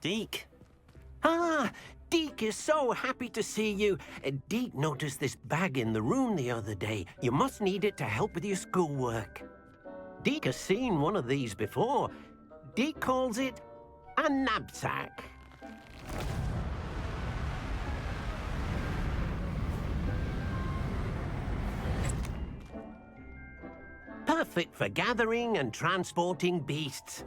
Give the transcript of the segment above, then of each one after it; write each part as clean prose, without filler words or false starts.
Deek. Ah, Deek is so happy to see you. Deek noticed this bag in the room the other day. You must need it to help with your schoolwork. Deek has seen one of these before. Deek calls it a knapsack. Perfect for gathering and transporting beasts.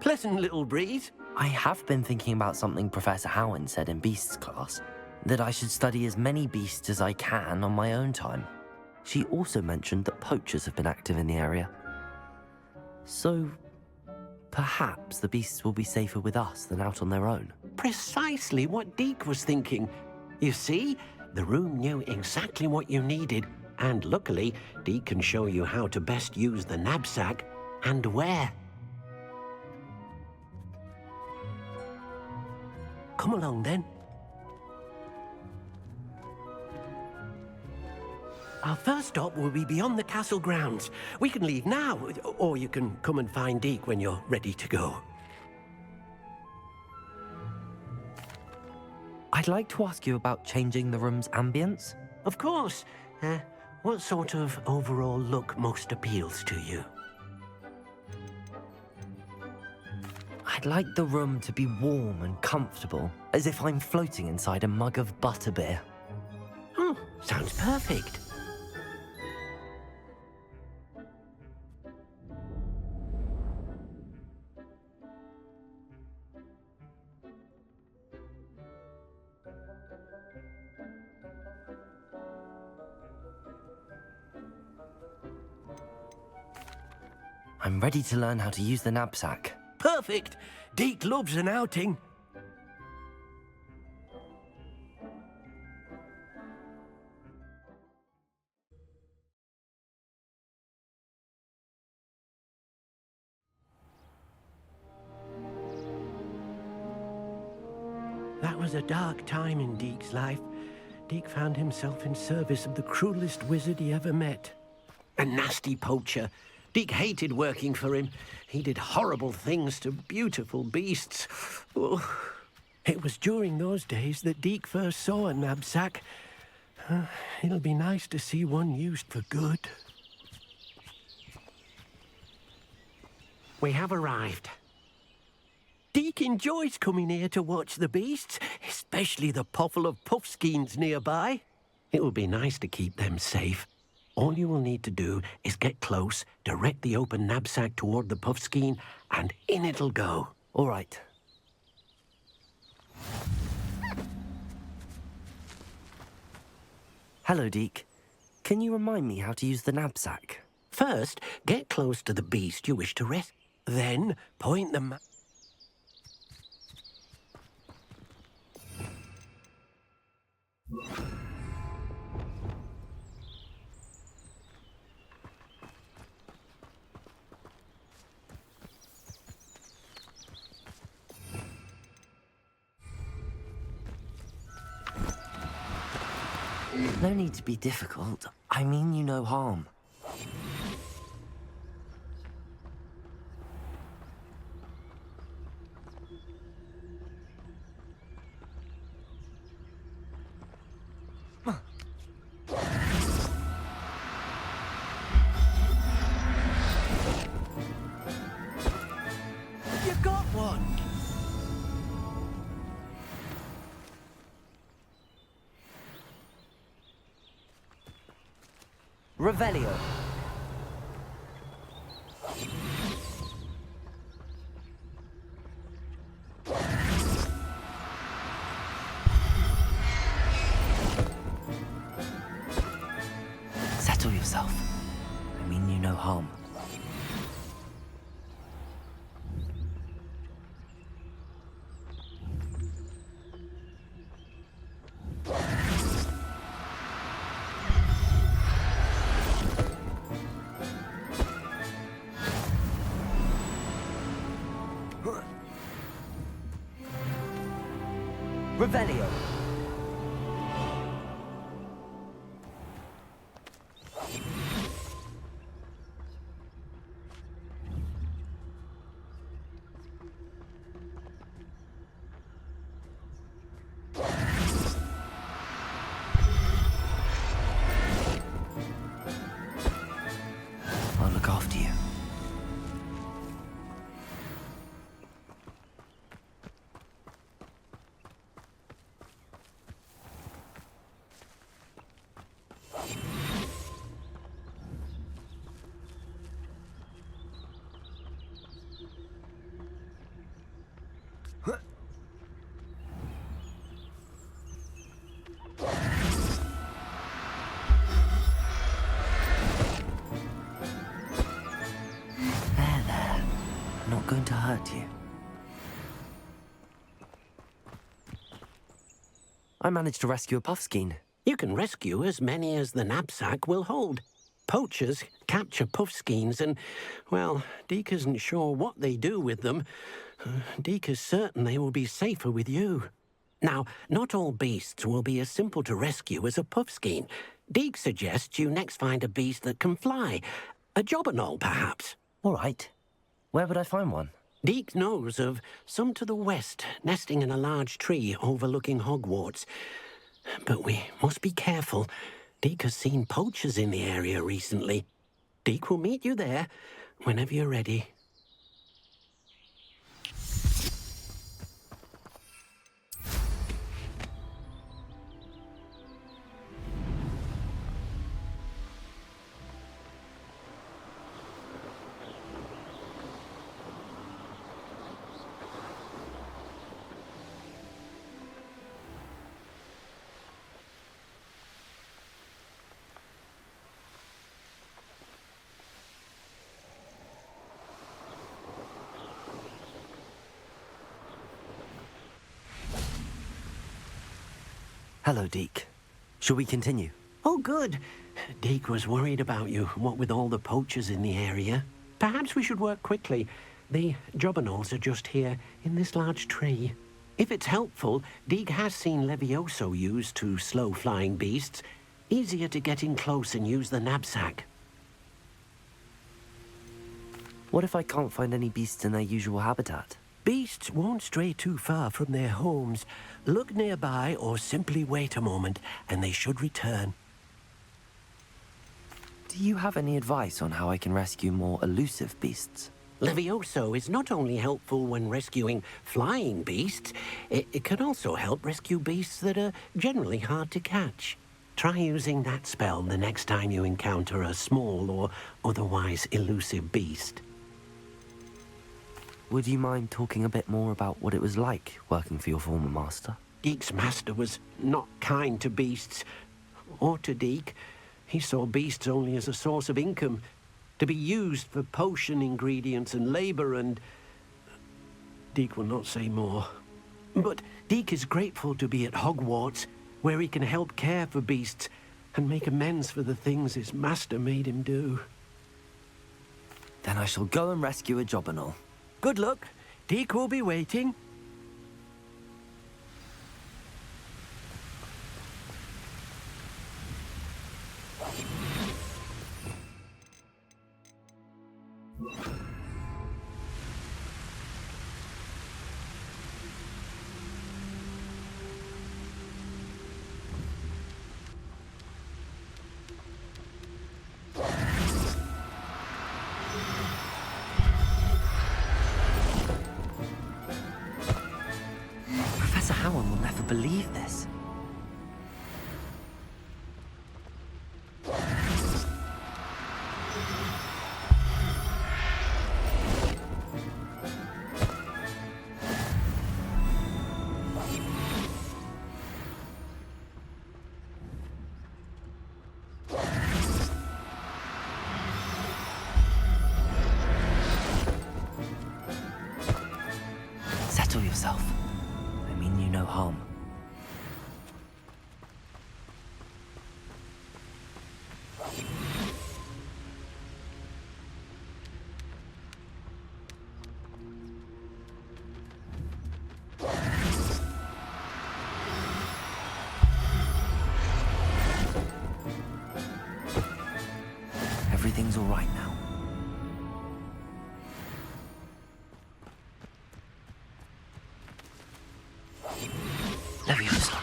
Pleasant little breeze. I have been thinking about something Professor Howard said in Beasts class, that I should study as many beasts as I can on my own time. She also mentioned that poachers have been active in the area. So, perhaps the beasts will be safer with us than out on their own. Precisely what Deek was thinking. You see, the room knew exactly what you needed, and luckily, Deek can show you how to best use the knapsack and where. Come along, then. Our first stop will be beyond the castle grounds. We can leave now, or you can come and find Deek when you're ready to go. I'd like to ask you about changing the room's ambience. Of course. What sort of overall look most appeals to you? I'd like the room to be warm and comfortable, as if I'm floating inside a mug of butterbeer. Oh, sounds perfect. I'm ready to learn how to use the knapsack. Perfect! Deek loves an outing. That was a dark time in Deek's life. Deek found himself in service of the cruelest wizard he ever met. A nasty poacher. Deek hated working for him. He did horrible things to beautiful beasts. Oh. It was during those days that Deek first saw a knapsack. It'll be nice to see one used for good. We have arrived. Deek enjoys coming here to watch the beasts, especially the potful of puffskeins nearby. It will be nice to keep them safe. All you will need to do is get close, direct the open knapsack toward the puffskein, and in it'll go. All right. Hello, Deek. Can you remind me how to use the knapsack? First, get close to the beast you wish to rescue. Then, point the No need to be difficult. I mean you no harm. You got one! Revelio. Settle yourself. I mean you no harm. Revelio. not going to hurt you. I managed to rescue a puffskein. You can rescue as many as the knapsack will hold. Poachers capture puffskeins and, well, Deek isn't sure what they do with them. Deek is certain they will be safer with you. Now, not all beasts will be as simple to rescue as a puffskein. Deek suggests you next find a beast that can fly. A jobberknoll, perhaps. All right. Where would I find one? Deek knows of some to the west, nesting in a large tree overlooking Hogwarts. But we must be careful. Deek has seen poachers in the area recently. Deek will meet you there whenever you're ready. Hello, Deek. Shall we continue? Oh, good. Deek was worried about you, what with all the poachers in the area. Perhaps we should work quickly. The jobberknolls are just here, in this large tree. If it's helpful, Deek has seen Levioso used to slow flying beasts. Easier to get in close and use the knapsack. What if I can't find any beasts in their usual habitat? Beasts won't stray too far from their homes. Look nearby or simply wait a moment, and they should return. Do you have any advice on how I can rescue more elusive beasts? Levioso is not only helpful when rescuing flying beasts, it can also help rescue beasts that are generally hard to catch. Try using that spell the next time you encounter a small or otherwise elusive beast. Would you mind talking a bit more about what it was like working for your former master? Deek's master was not kind to beasts, or to Deek. He saw beasts only as a source of income, to be used for potion ingredients and labor, and Deek will not say more. But Deek is grateful to be at Hogwarts, where he can help care for beasts and make amends for the things his master made him do. Then I shall go and rescue a jobberknoll. Good luck. Deek will be waiting. Professor Howard will never believe this. Settle yourself. I mean you no harm. Everything's all right now. Leviosa.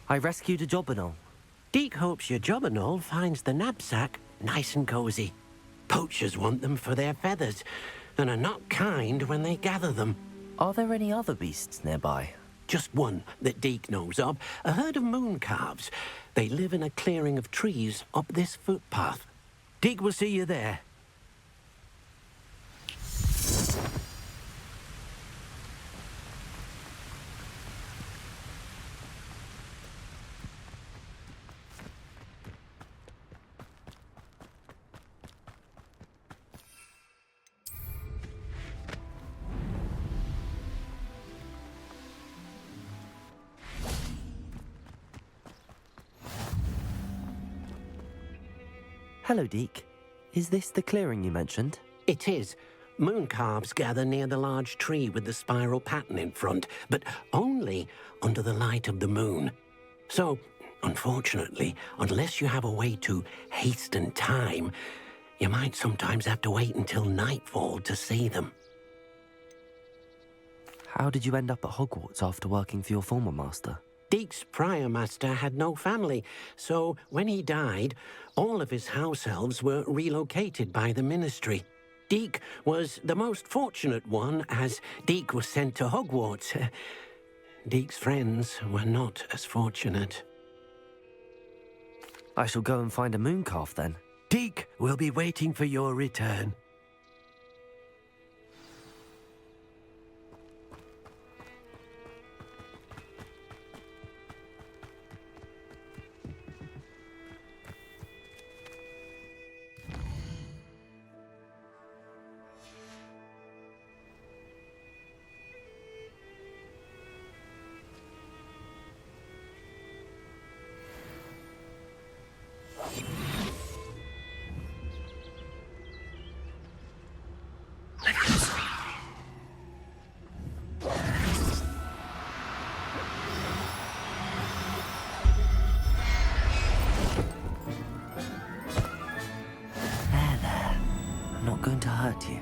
I rescued a jobberknoll. Deek hopes your jobberknoll finds the knapsack nice and cozy. Poachers want them for their feathers, and are not kind when they gather them. Are there any other beasts nearby? Just one that Deek knows of, a herd of moon calves. They live in a clearing of trees up this footpath. Deek will see you there. Hello, Deek. Is this the clearing you mentioned? It is. Moon calves gather near the large tree with the spiral pattern in front, but only under the light of the moon. So, unfortunately, unless you have a way to hasten time, you might sometimes have to wait until nightfall to see them. How did you end up at Hogwarts after working for your former master? Deek's prior master had no family, so when he died, all of his house elves were relocated by the ministry. Deek was the most fortunate one, as Deek was sent to Hogwarts. Deek's friends were not as fortunate. I shall go and find a moon calf then. Deek will be waiting for your return. I'm not going to hurt you.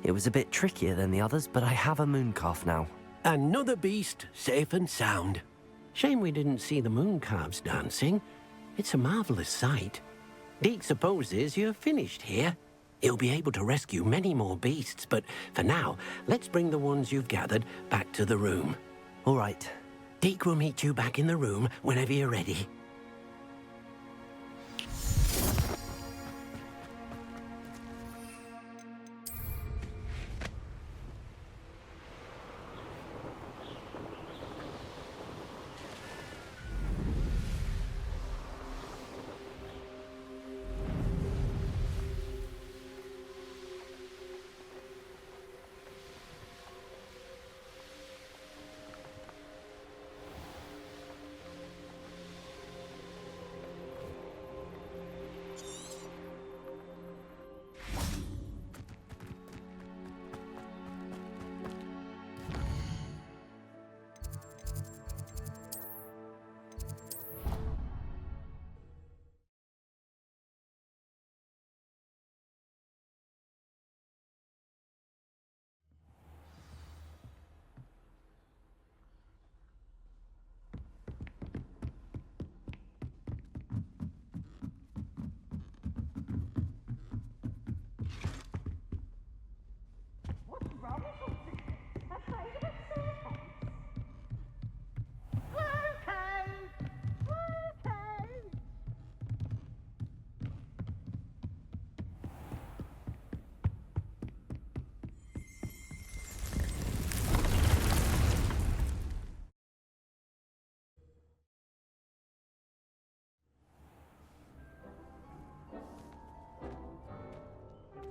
It was a bit trickier than the others, but I have a moon calf now. Another beast, safe and sound. Shame we didn't see the moon calves dancing. It's a marvelous sight. Deek supposes you're finished here. He'll be able to rescue many more beasts, but for now, let's bring the ones you've gathered back to the room. All right. Deek will meet you back in the room whenever you're ready.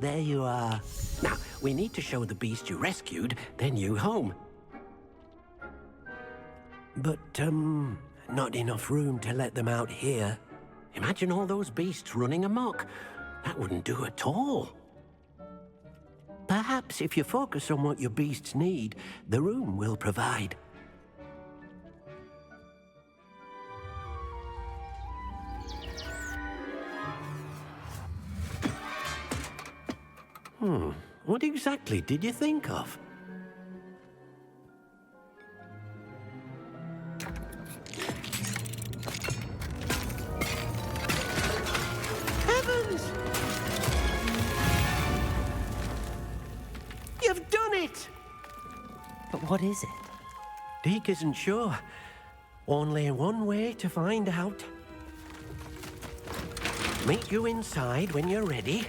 There you are. Now, we need to show the beast you rescued their new home. But, not enough room to let them out here. Imagine all those beasts running amok. That wouldn't do at all. Perhaps if you focus on what your beasts need, the room will provide. What exactly did you think of? Heavens! You've done it! But what is it? Deek isn't sure. Only one way to find out. Meet you inside when you're ready.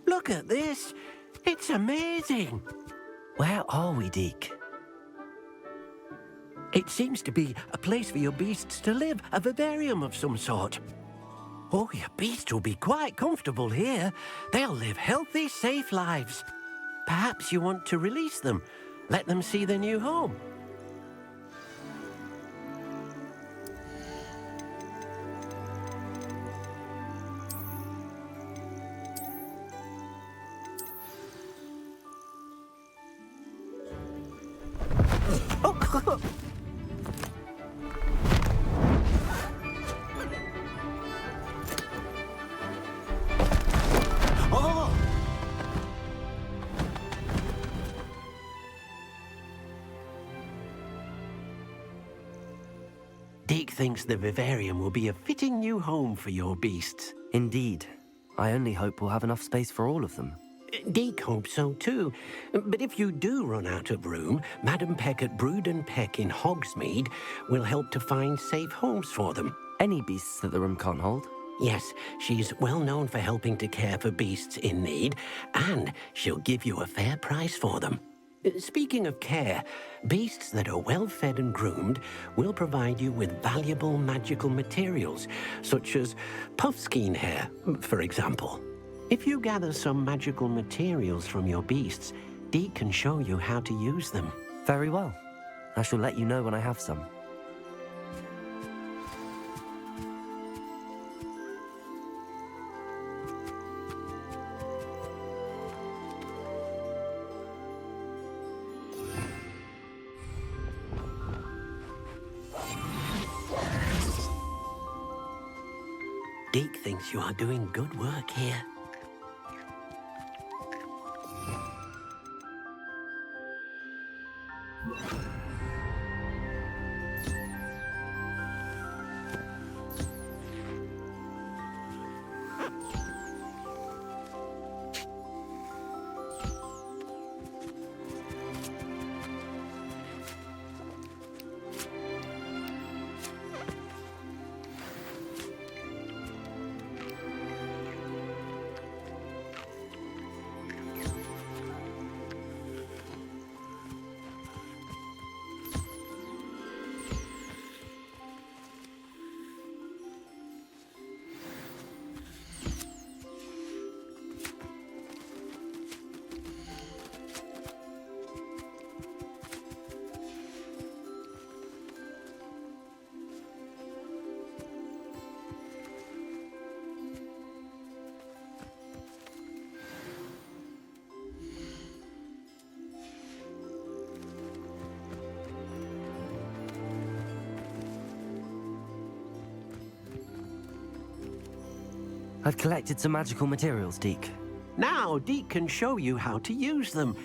Look at this. It's amazing. Where are we, Deek? It seems to be a place for your beasts to live, a vivarium of some sort. Oh, your beasts will be quite comfortable here. They'll live healthy, safe lives. Perhaps you want to release them, let them see their new home. Deek thinks the Vivarium will be a fitting new home for your beasts. Indeed. I only hope we'll have enough space for all of them. Deek hopes so too. But if you do run out of room, Madam Peck at Brood and Peck in Hogsmeade will help to find safe homes for them. Any beasts that the room can't hold? Yes, she's well known for helping to care for beasts in need, and she'll give you a fair price for them. Speaking of care, beasts that are well fed and groomed will provide you with valuable magical materials, such as puffskein hair, for example. If you gather some magical materials from your beasts, Deek can show you how to use them. Very well. I shall let you know when I have some. Deek thinks you are doing good work here. I've collected some magical materials, Deek. Now Deek can show you how to use them.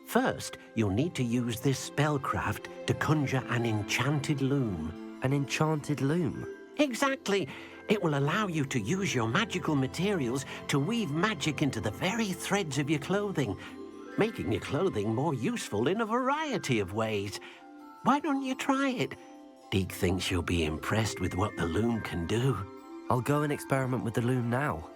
First, you'll need to use this spellcraft to conjure an enchanted loom. An enchanted loom? Exactly. It will allow you to use your magical materials to weave magic into the very threads of your clothing, making your clothing more useful in a variety of ways. Why don't you try it? Deek thinks you'll be impressed with what the loom can do. I'll go and experiment with the loom now.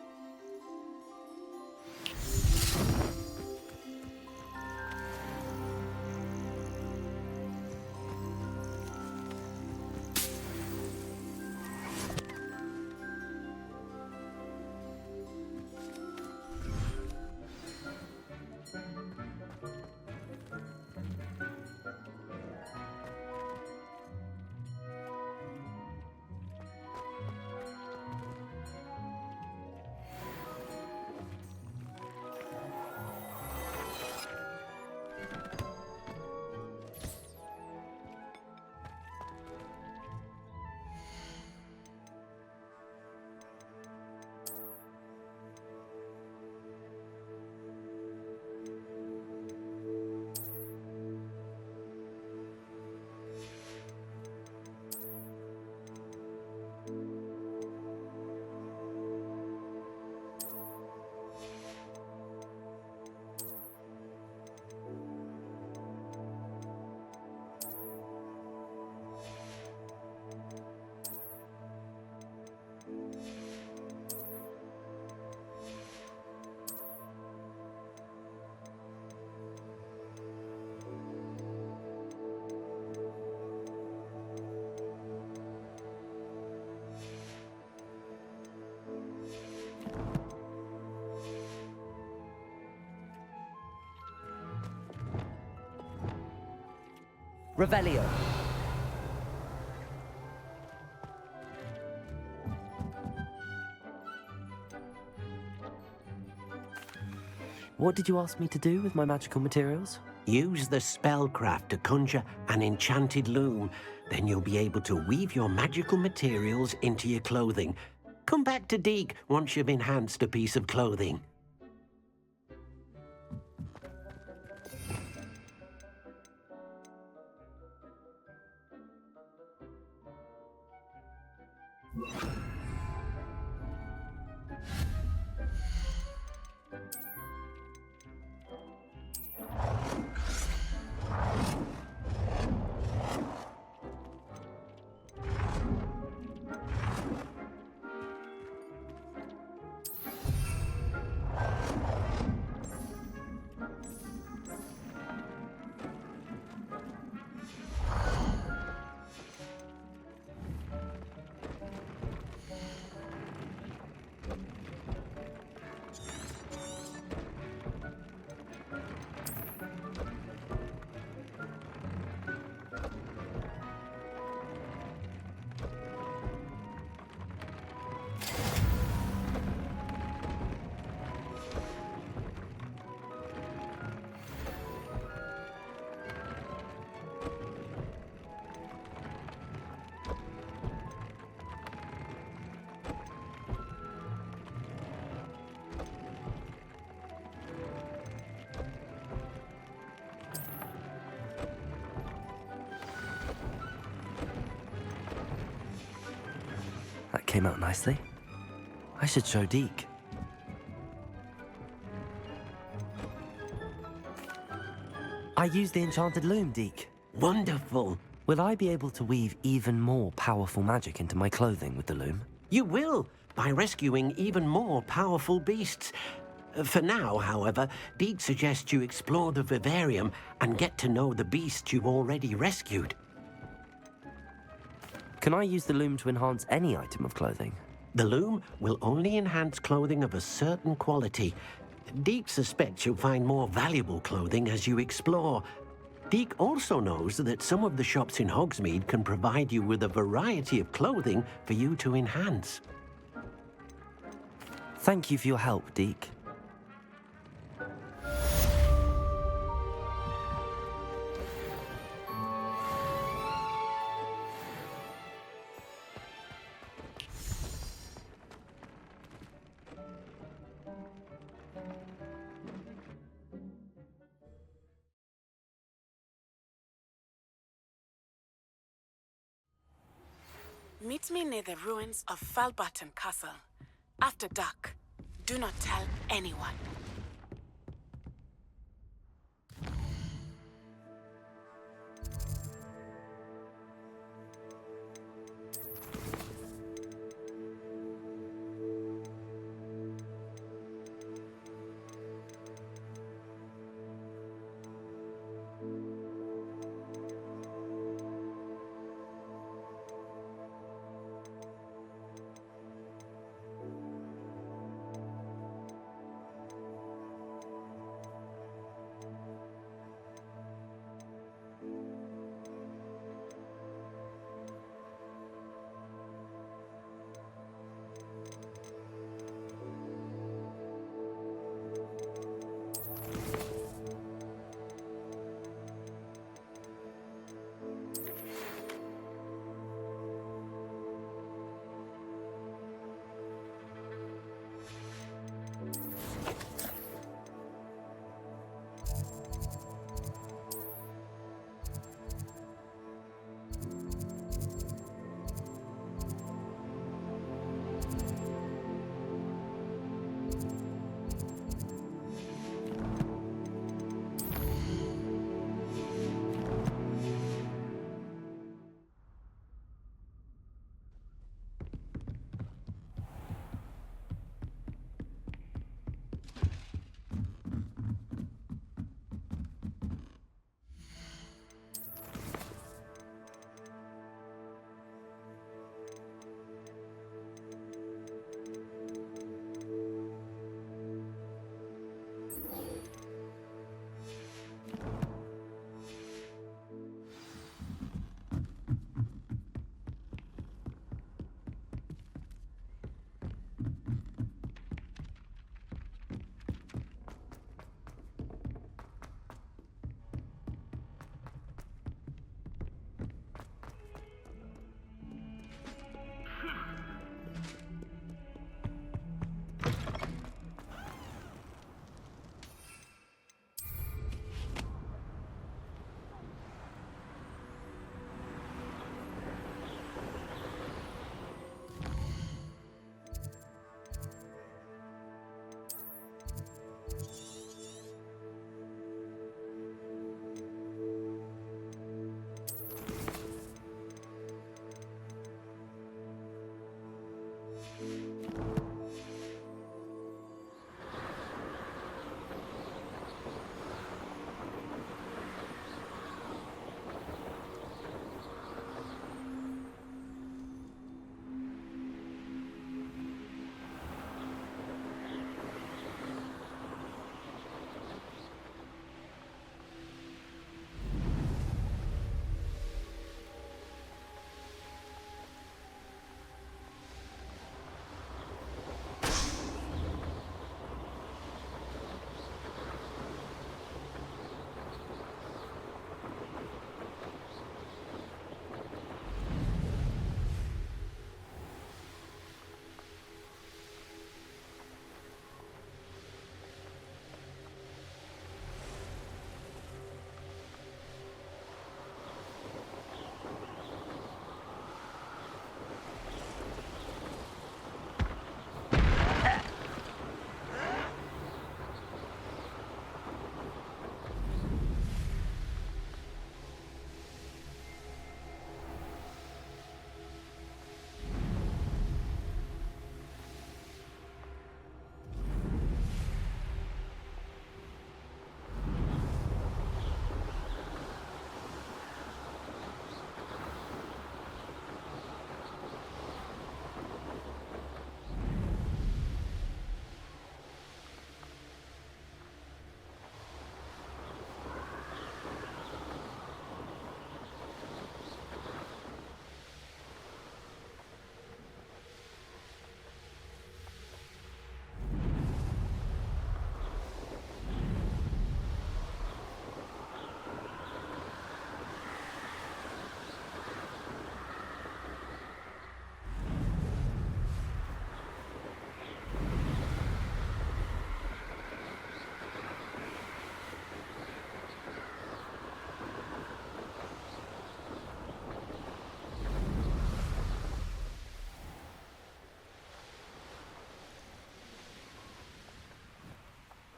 Revelio. What did you ask me to do with my magical materials? Use the spellcraft to conjure an enchanted loom. Then you'll be able to weave your magical materials into your clothing. Come back to Deek once you've enhanced a piece of clothing. That came out nicely. I should show Deek. I used the enchanted loom, Deek. Wonderful. Will I be able to weave even more powerful magic into my clothing with the loom? You will, by rescuing even more powerful beasts. For now, however, Deek suggests you explore the Vivarium and get to know the beasts you've already rescued. Can I use the loom to enhance any item of clothing? The loom will only enhance clothing of a certain quality. Deek suspects you'll find more valuable clothing as you explore. Deek also knows that some of the shops in Hogsmeade can provide you with a variety of clothing for you to enhance. Thank you for your help, Deek. Meet me near the ruins of Falbarton Castle. After dark. Do not tell anyone.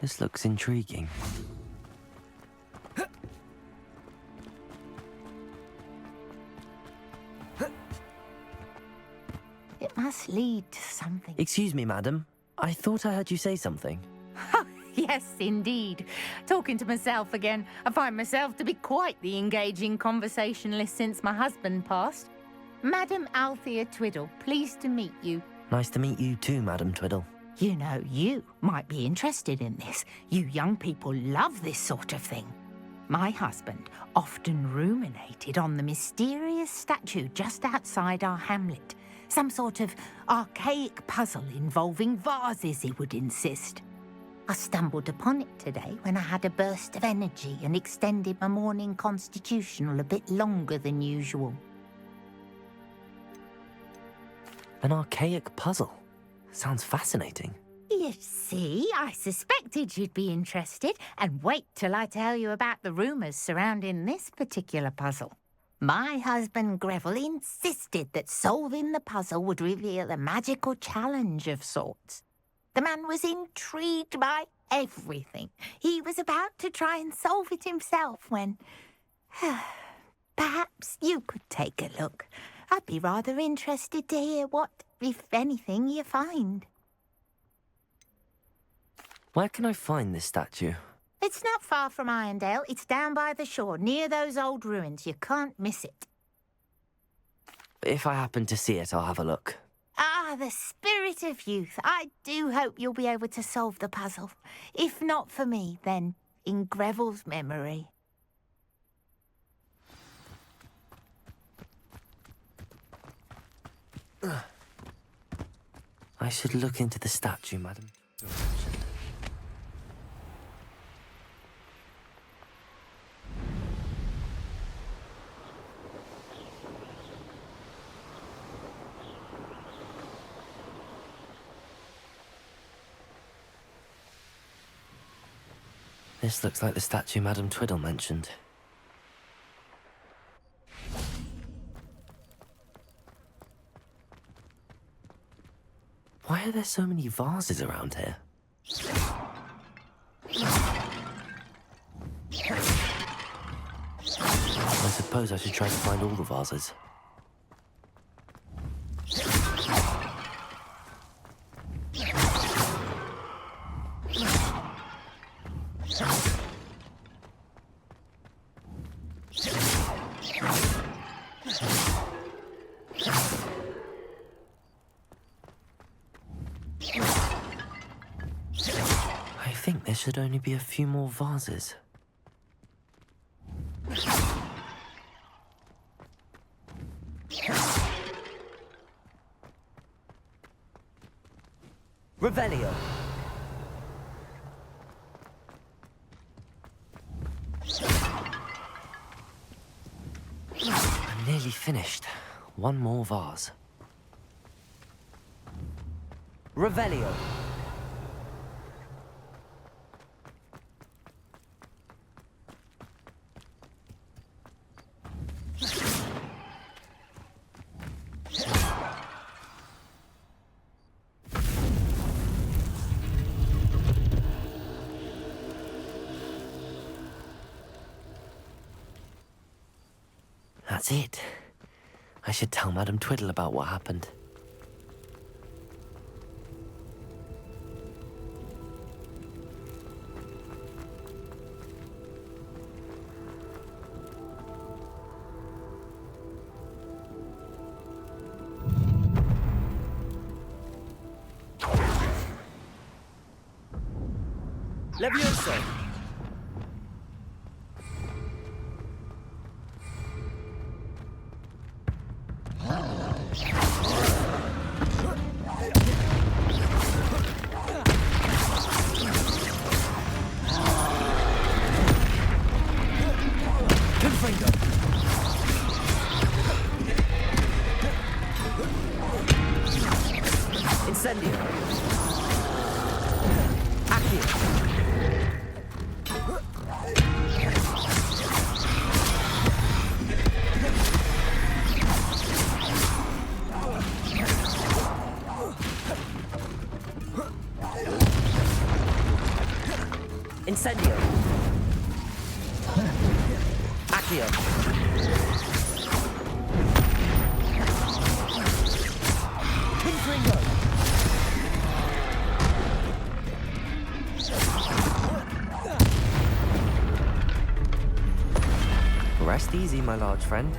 This looks intriguing. It must lead to something. Excuse me, madam. I thought I heard you say something. Yes, indeed. Talking to myself again. I find myself to be quite the engaging conversationalist since my husband passed. Madam Althea Twiddle, pleased to meet you. Nice to meet you too, Madam Twiddle. You know, you might be interested in this. You young people love this sort of thing. My husband often ruminated on the mysterious statue just outside our hamlet. Some sort of archaic puzzle involving vases, he would insist. I stumbled upon it today when I had a burst of energy and extended my morning constitutional a bit longer than usual. An archaic puzzle. Sounds fascinating. You see, I suspected you'd be interested, and wait till I tell you about the rumours surrounding this particular puzzle. My husband Greville insisted that solving the puzzle would reveal a magical challenge of sorts. The man was intrigued by everything. He was about to try and solve it himself when... Perhaps you could take a look. I'd be rather interested to hear what, if anything, you find. Where can I find this statue? It's not far from Irondale. It's down by the shore, near those old ruins. You can't miss it. If I happen to see it, I'll have a look. Ah, the spirit of youth. I do hope you'll be able to solve the puzzle. If not for me, then in Greville's memory. I should look into the statue, madam. This looks like the statue Madam Twiddle mentioned. Why are there so many vases around here? I suppose I should try to find all the vases. I think there should only be a few more vases. Revelio. I'm nearly finished. One more vase. Revelio. That's it. I should tell Madam Twiddle about what happened. Levioso! Incendio. Accio. Incendio! Accio! Confringo! Rest easy, my large friend.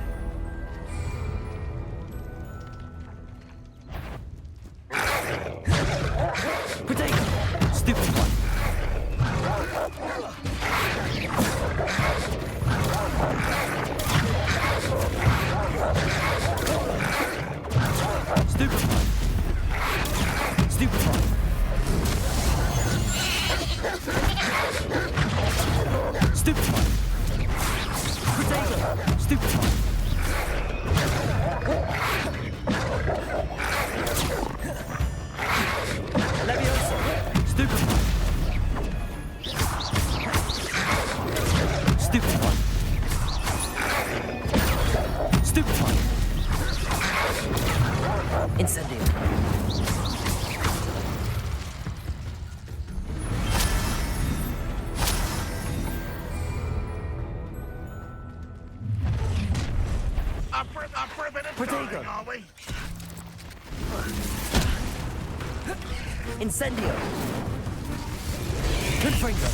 Potato! Stupid one! Stupid one! Stupid one! Stupid one! Potato! Stupid one! Levioso! Stupid one! Stupid one! Stupid one! Incendio! Protego! Incendio! Confringo!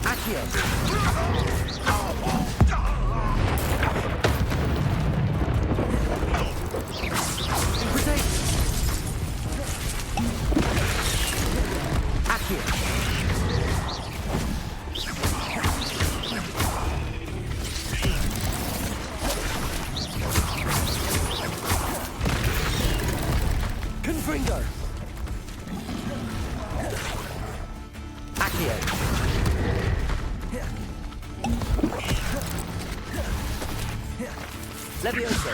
Accio! Protego! Accio! Confringo! Accio! Levioso!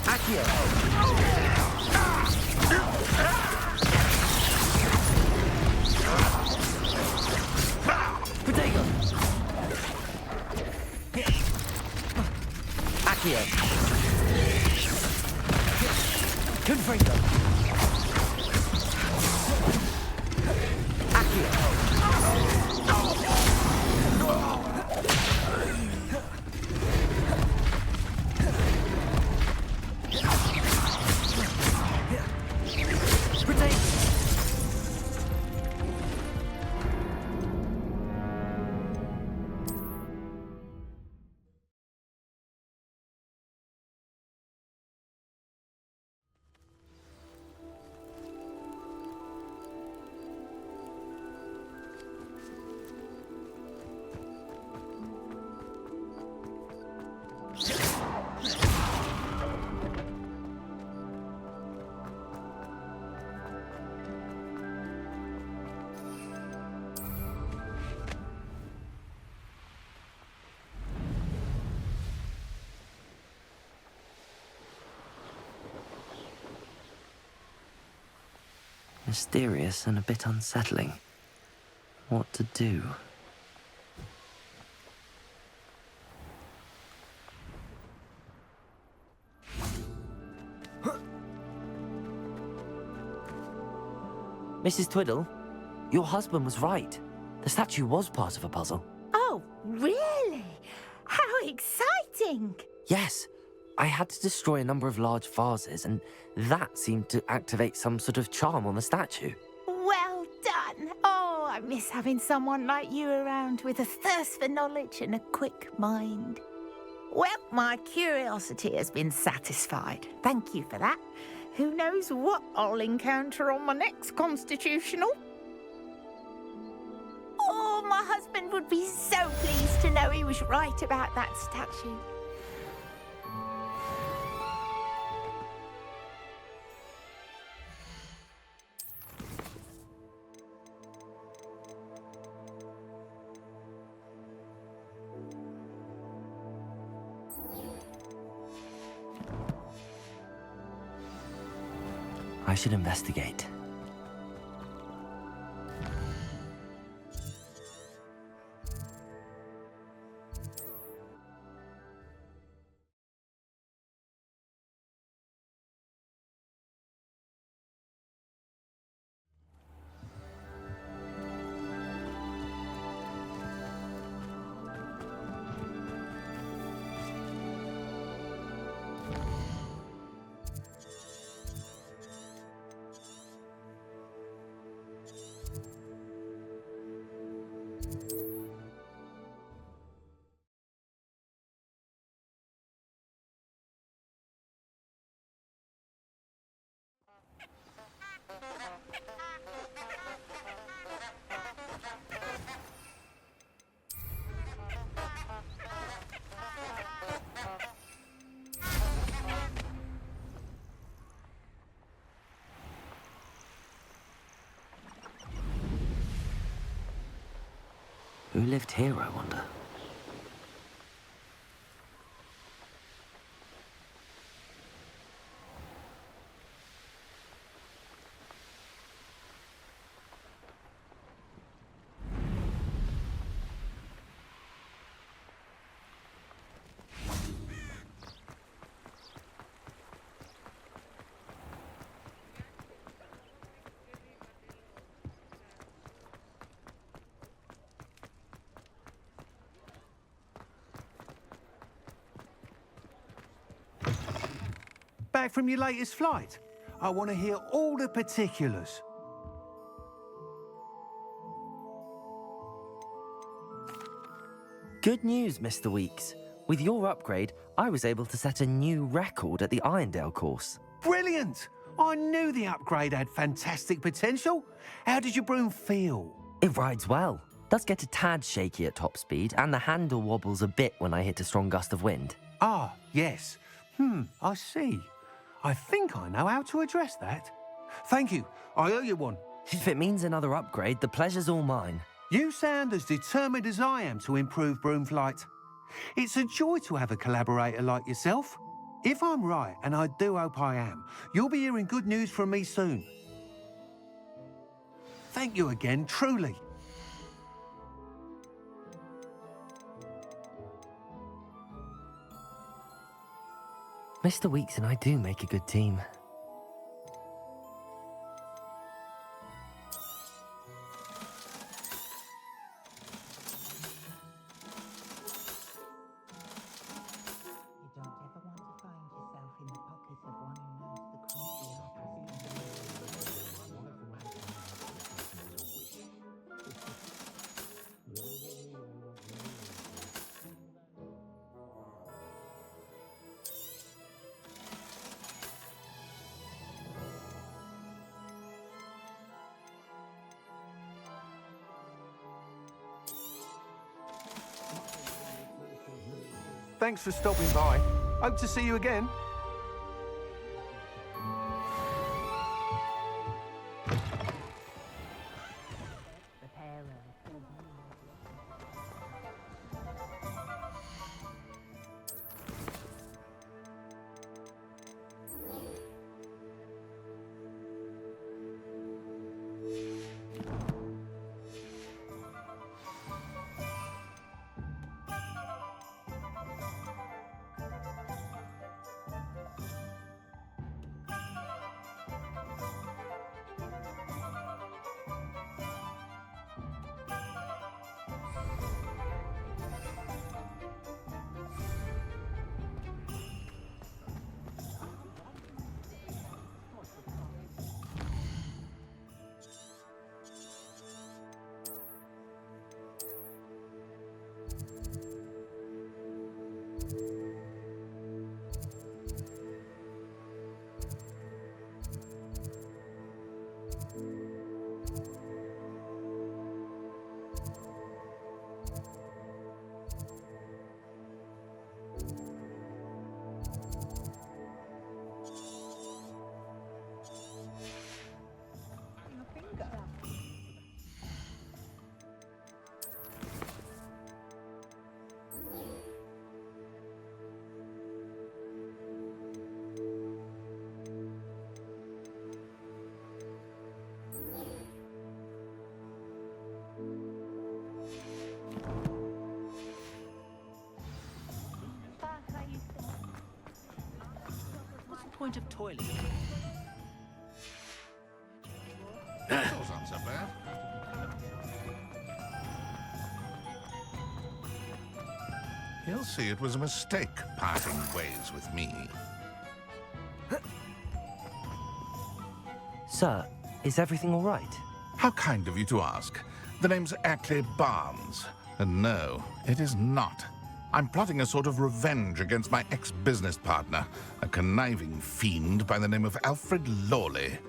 Accio! Protego! Accio! Confringo! Accio! Protego! Mysterious and a bit unsettling. What to do? Mrs. Twiddle, your husband was right. The statue was part of a puzzle. Oh, really? How exciting! Yes, I had to destroy a number of large vases, and that seemed to activate some sort of charm on the statue. Well done. Oh, I miss having someone like you around with a thirst for knowledge and a quick mind. Well, my curiosity has been satisfied. Thank you for that. Who knows what I'll encounter on my next constitutional? Oh, my husband would be so pleased to know he was right about that statue. I should investigate. Who lived here, I wonder? Back from your latest flight? I want to hear all the particulars. Good news, Mr. Weeks. With your upgrade, I was able to set a new record at the Irondale course. Brilliant! I knew the upgrade had fantastic potential. How did your broom feel? It rides well. Does get a tad shaky at top speed, and the handle wobbles a bit when I hit a strong gust of wind. Ah, yes. I see. I think I know how to address that. Thank you. I owe you one. If it means another upgrade, the pleasure's all mine. You sound as determined as I am to improve broom flight. It's a joy to have a collaborator like yourself. If I'm right, and I do hope I am, you'll be hearing good news from me soon. Thank you again, truly. Mr. Weeks and I do make a good team. You don't ever want to find yourself in the pocket of one who knows the crucial Thanks for stopping by. Hope to see you again. Point of toilet. Those aren't so bad. He'll see it was a mistake parting ways with me. Sir, is everything all right? How kind of you to ask. The name's Ackley Barnes. And no, it is not. I'm plotting a sort of revenge against my ex-business partner, a conniving fiend by the name of Alfred Lawley.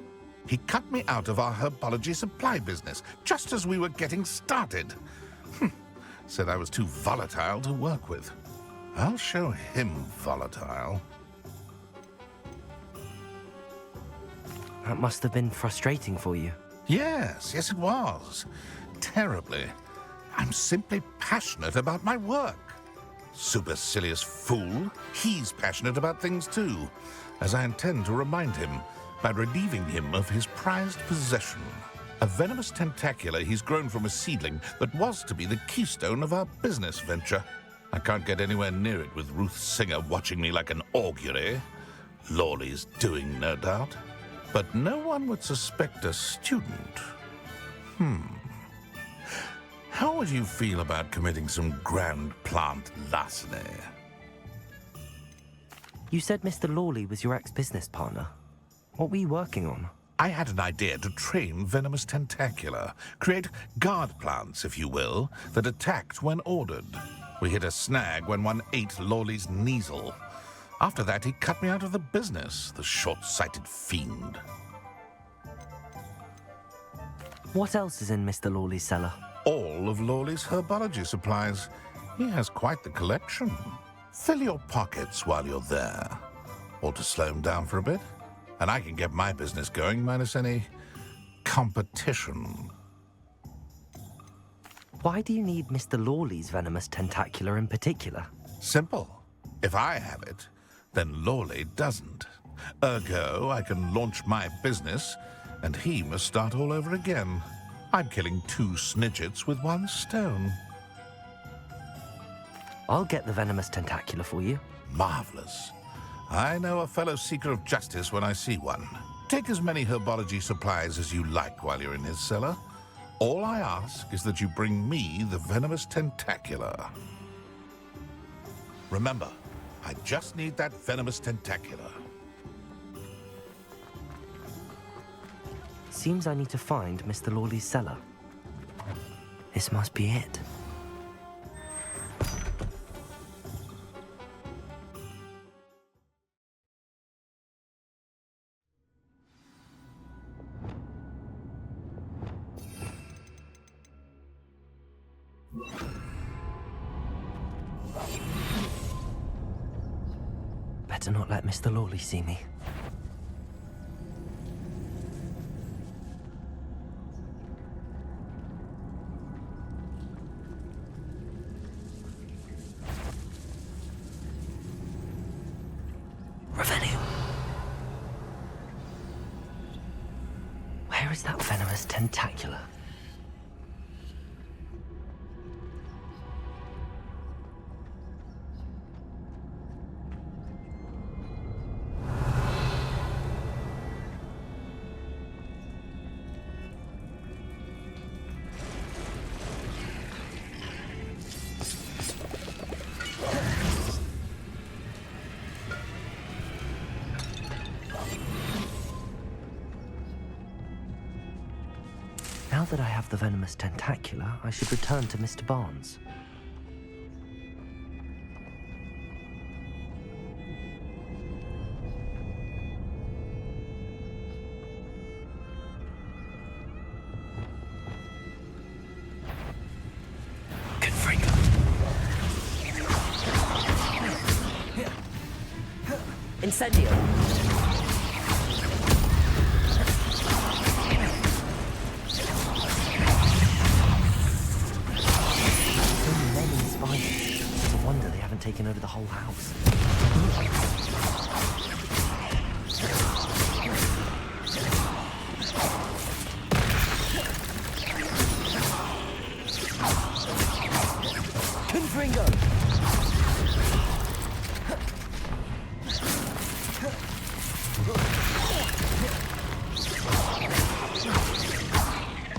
He cut me out of our herbology supply business just as we were getting started. Said I was too volatile to work with. I'll show him volatile. That must have been frustrating for you. Yes, it was. Terribly. I'm simply passionate about my work. Supercilious fool, he's passionate about things too, as I intend to remind him by relieving him of his prized possession. A venomous tentacula he's grown from a seedling that was to be the keystone of our business venture. I can't get anywhere near it with Ruth Singer watching me like an augury. Lawley's doing, no doubt. But no one would suspect a student. How would you feel about committing some grand plant larceny? You said Mr. Lawley was your ex-business partner. What were you working on? I had an idea to train venomous tentacula, create guard plants, if you will, that attacked when ordered. We hit a snag when one ate Lawley's Kneasel. After that, he cut me out of the business, the short-sighted fiend. What else is in Mr. Lawley's cellar? All of Lawley's herbology supplies. He has quite the collection. Fill your pockets while you're there. Or to slow him down for a bit. And I can get my business going minus any competition. Why do you need Mr. Lawley's venomous tentacula in particular? Simple. If I have it, then Lawley doesn't. Ergo, I can launch my business, and he must start all over again. I'm killing 2 snidgets with 1 stone. I'll get the venomous tentacula for you. Marvelous. I know a fellow seeker of justice when I see one. Take as many herbology supplies as you like while you're in his cellar. All I ask is that you bring me the venomous tentacula. Remember, I just need that venomous tentacula. Seems I need to find Mr. Lawley's cellar. This must be it. Better not let Mr. Lawley see me. Revenue. Where is that venomous tentacula? Now that I have the venomous tentacula, I should return to Mr. Barnes. Confringo. Incendio. Taken over the whole house. Confringo!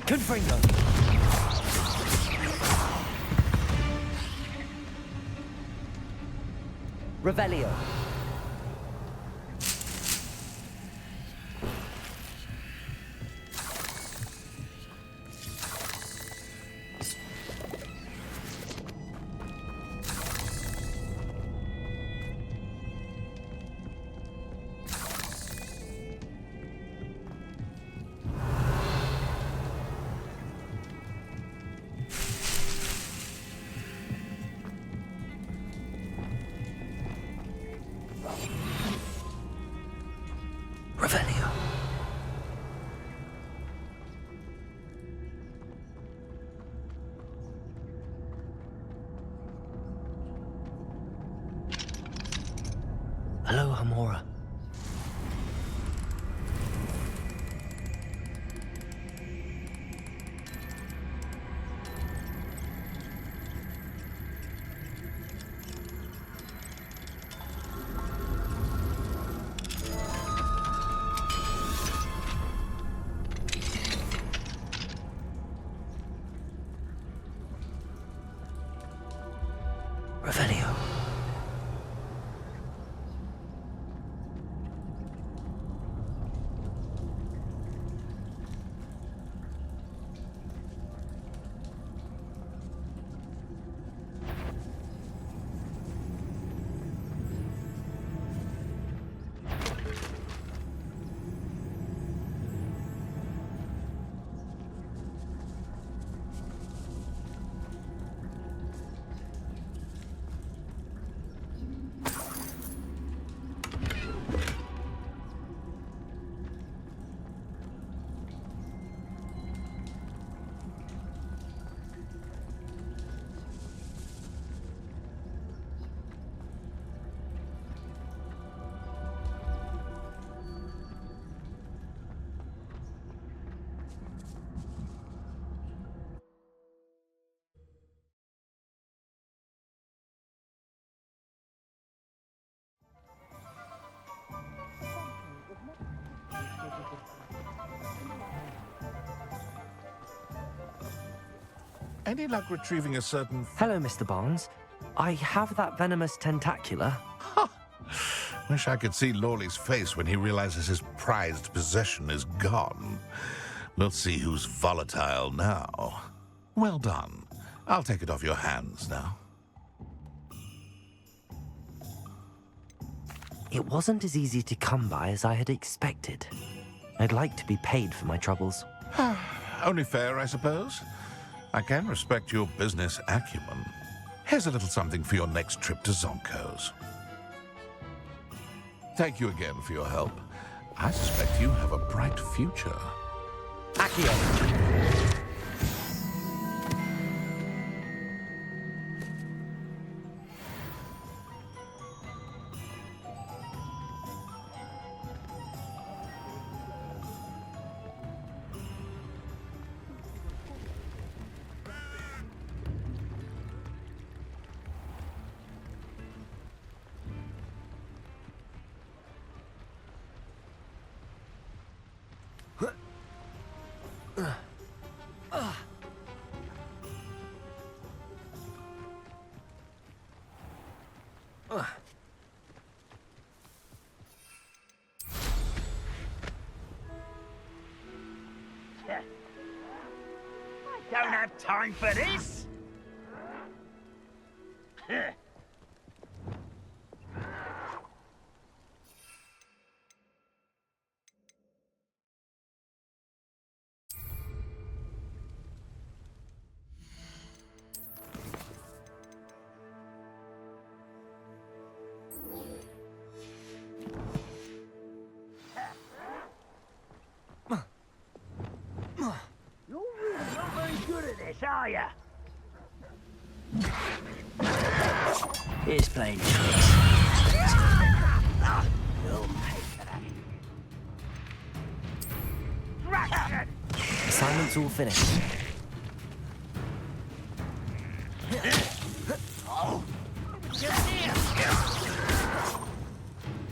Confringo! Revelio. Hello, Hamora. Revelio. Any luck retrieving a certain... Hello, Mr. Barnes. I have that venomous tentacula. Wish I could see Lawley's face when he realizes his prized possession is gone. We'll see who's volatile now. Well done. I'll take it off your hands now. It wasn't as easy to come by as I had expected. I'd like to be paid for my troubles. Only fair, I suppose. I can respect your business acumen. Here's a little something for your next trip to Zonko's. Thank you again for your help. I suspect you have a bright future. Accio! Don't have time for this! You're really not very good at this, are ya? Here's playing tricks. You'll pay for that. Fraction! Assignment's all finished.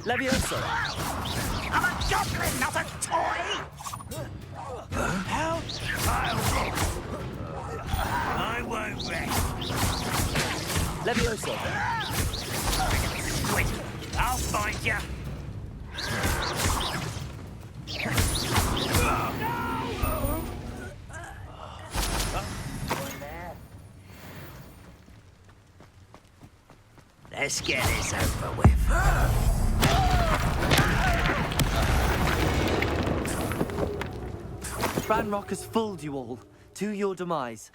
Levioso! I'm a goblin, not a toy! How? I won't rest. Levioso! Squid, I'll find ya. Let's get this over with. Ranrock has fooled you all. To your demise.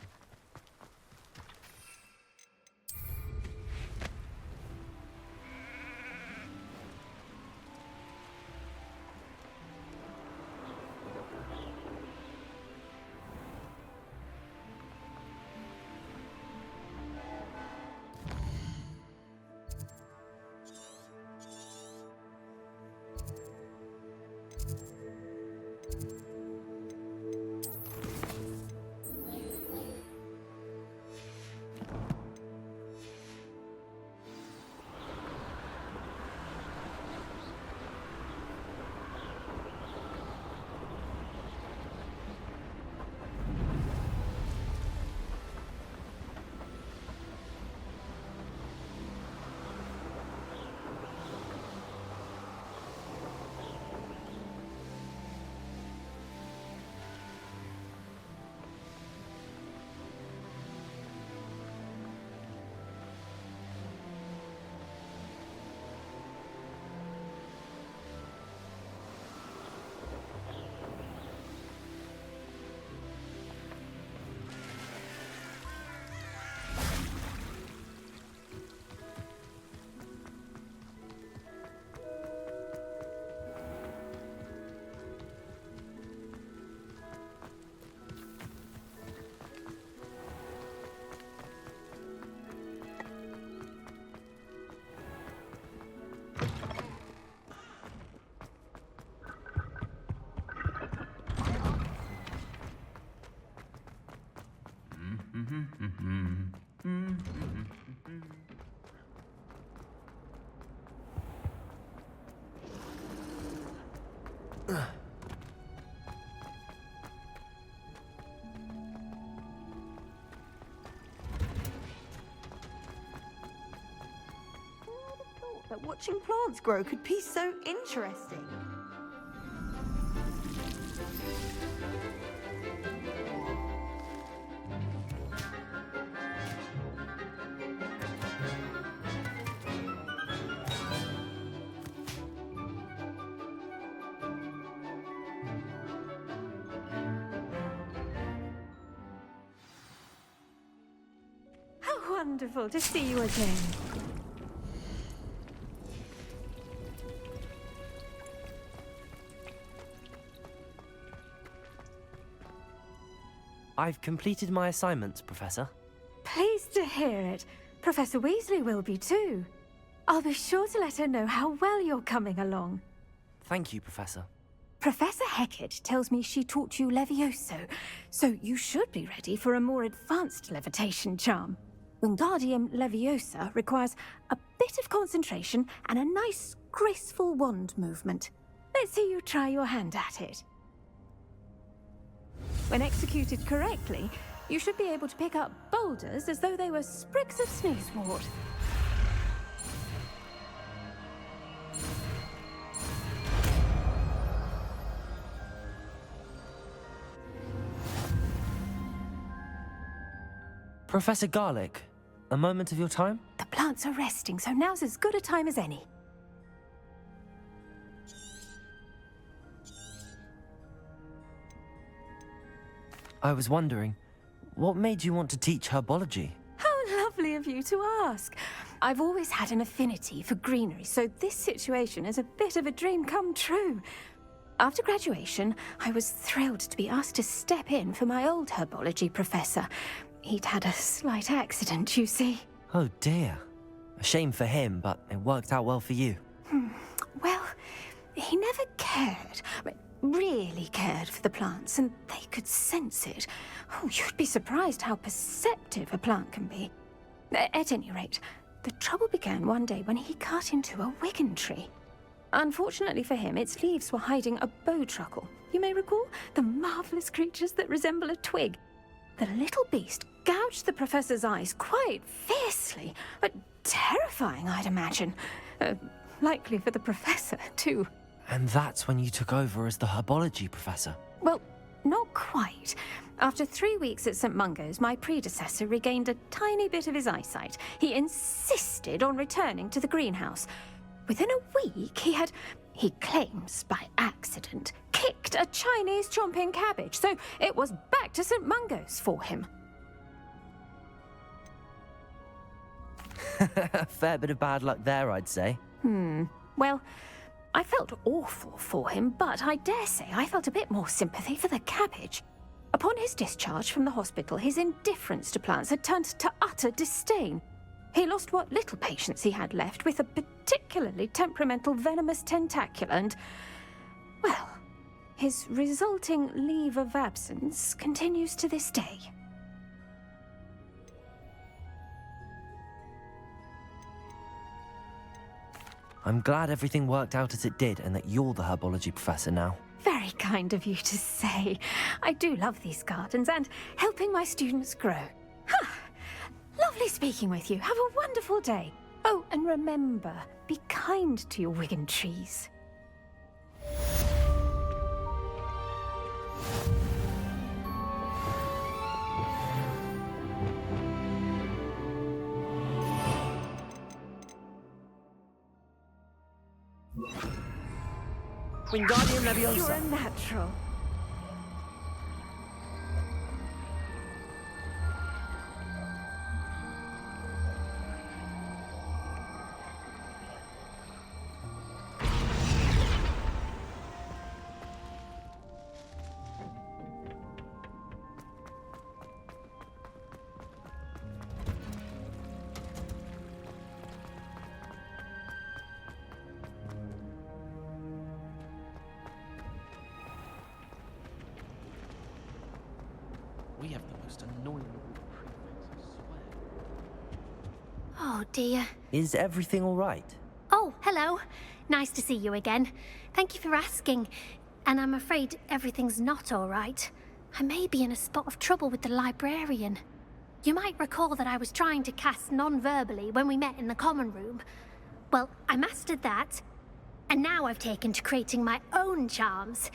That watching plants grow could be so interesting. How wonderful to see you again. I've completed my assignments, Professor. Pleased to hear it. Professor Weasley will be too. I'll be sure to let her know how well you're coming along. Thank you, Professor. Professor Hecat tells me she taught you Levioso, so you should be ready for a more advanced levitation charm. Wingardium Leviosa requires a bit of concentration and a nice, graceful wand movement. Let's see you try your hand at it. When executed correctly, you should be able to pick up boulders as though they were sprigs of sneezewort. Professor Garlick, a moment of your time? The plants are resting, so now's as good a time as any. I was wondering, what made you want to teach herbology? How lovely of you to ask. I've always had an affinity for greenery, so this situation is a bit of a dream come true. After graduation, I was thrilled to be asked to step in for my old herbology professor. He'd had a slight accident, you see. Oh dear. A shame for him, but it worked out well for you. Well, he never cared, really cared for the plants, and they could sense it. Oh, you'd be surprised how perceptive a plant can be. At any rate, the trouble began one day when he cut into a wigan tree. Unfortunately for him, its leaves were hiding a bowtruckle. You may recall the marvelous creatures that resemble a twig. The little beast gouged the professor's eyes quite fiercely, but terrifying, I'd imagine. Likely for the professor, too. And that's when you took over as the herbology professor? Well, not quite. After 3 weeks at St. Mungo's, my predecessor regained a tiny bit of his eyesight. He insisted on returning to the greenhouse. Within a week, he claims by accident, kicked a Chinese chomping cabbage, so it was back to St. Mungo's for him. A fair bit of bad luck there, I'd say. Well, I felt awful for him, but I dare say I felt a bit more sympathy for the cabbage. Upon his discharge from the hospital, his indifference to plants had turned to utter disdain. He lost what little patience he had left with a particularly temperamental venomous tentacula and, well, his resulting leave of absence continues to this day. I'm glad everything worked out as it did and that you're the herbology professor now. Very kind of you to say. I do love these gardens and helping my students grow. Lovely speaking with you. Have a wonderful day. Oh, and remember, be kind to your wigan trees. Wingardium Leviosa. You're a natural. We have the most annoying Oh, dear. Is everything all right? Oh, hello. Nice to see you again. Thank you for asking. And I'm afraid everything's not all right. I may be in a spot of trouble with the librarian. You might recall that I was trying to cast non-verbally when we met in the common room. Well, I mastered that. And now I've taken to creating my own charms.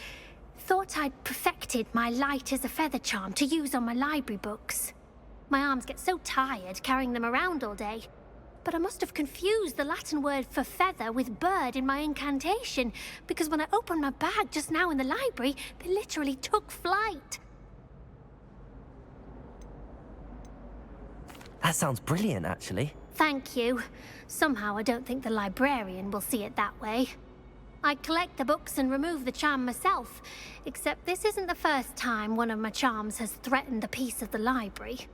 Thought I'd perfected my light as a feather charm to use on my library books. My arms get so tired carrying them around all day. But I must have confused the Latin word for feather with bird in my incantation, because when I opened my bag just now in the library, they literally took flight. That sounds brilliant, actually. Thank you. Somehow I don't think the librarian will see it that way. I'd collect the books and remove the charm myself, except this isn't the first time one of my charms has threatened the peace of the library.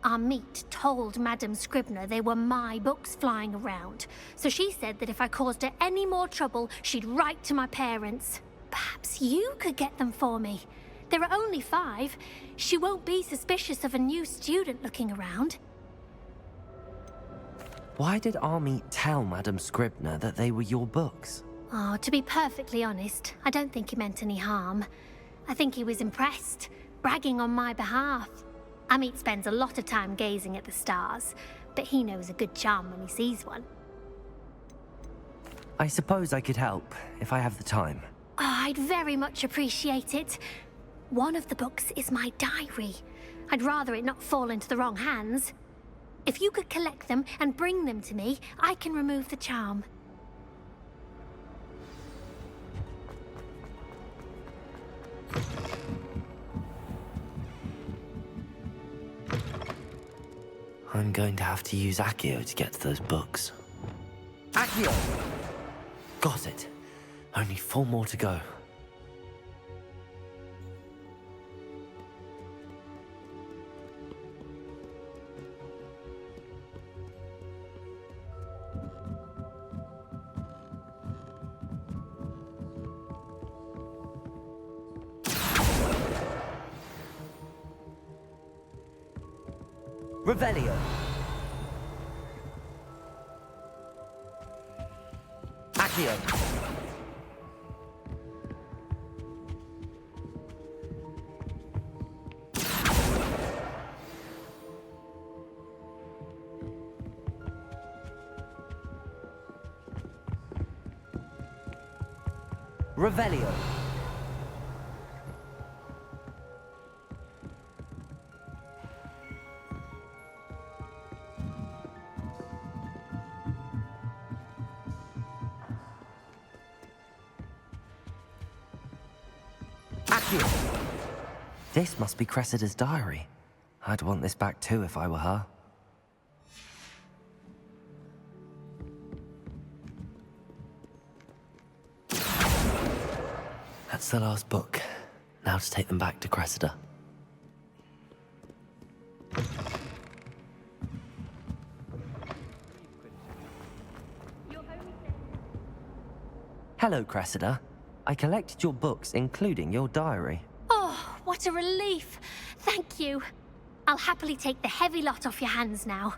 Our meet told Madame Scribner they were my books flying around, so she said that if I caused her any more trouble, she'd write to my parents. Perhaps you could get them for me. There are only 5. She won't be suspicious of a new student looking around. Why did Army tell Madame Scribner that they were your books? Oh, to be perfectly honest, I don't think he meant any harm. I think he was impressed, bragging on my behalf. Amit spends a lot of time gazing at the stars, but he knows a good charm when he sees one. I suppose I could help, if I have the time. Oh, I'd very much appreciate it. One of the books is my diary. I'd rather it not fall into the wrong hands. If you could collect them and bring them to me, I can remove the charm. I'm going to have to use Accio to get to those books. Accio! Got it. Only 4 more to go. Revelio. Accio. Revelio. This must be Cressida's diary. I'd want this back too if I were her. That's the last book. Now to take them back to Cressida. Hello, Cressida. I collected your books, including your diary. Oh, what a relief. Thank you. I'll happily take the heavy lot off your hands now.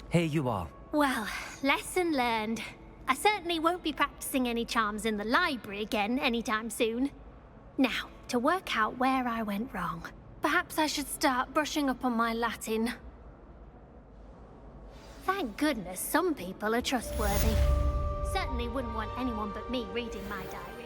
Here you are. Well, lesson learned. I certainly won't be practicing any charms in the library again anytime soon. Now, to work out where I went wrong. Perhaps I should start brushing up on my Latin. Thank goodness some people are trustworthy. Certainly wouldn't want anyone but me reading my diary.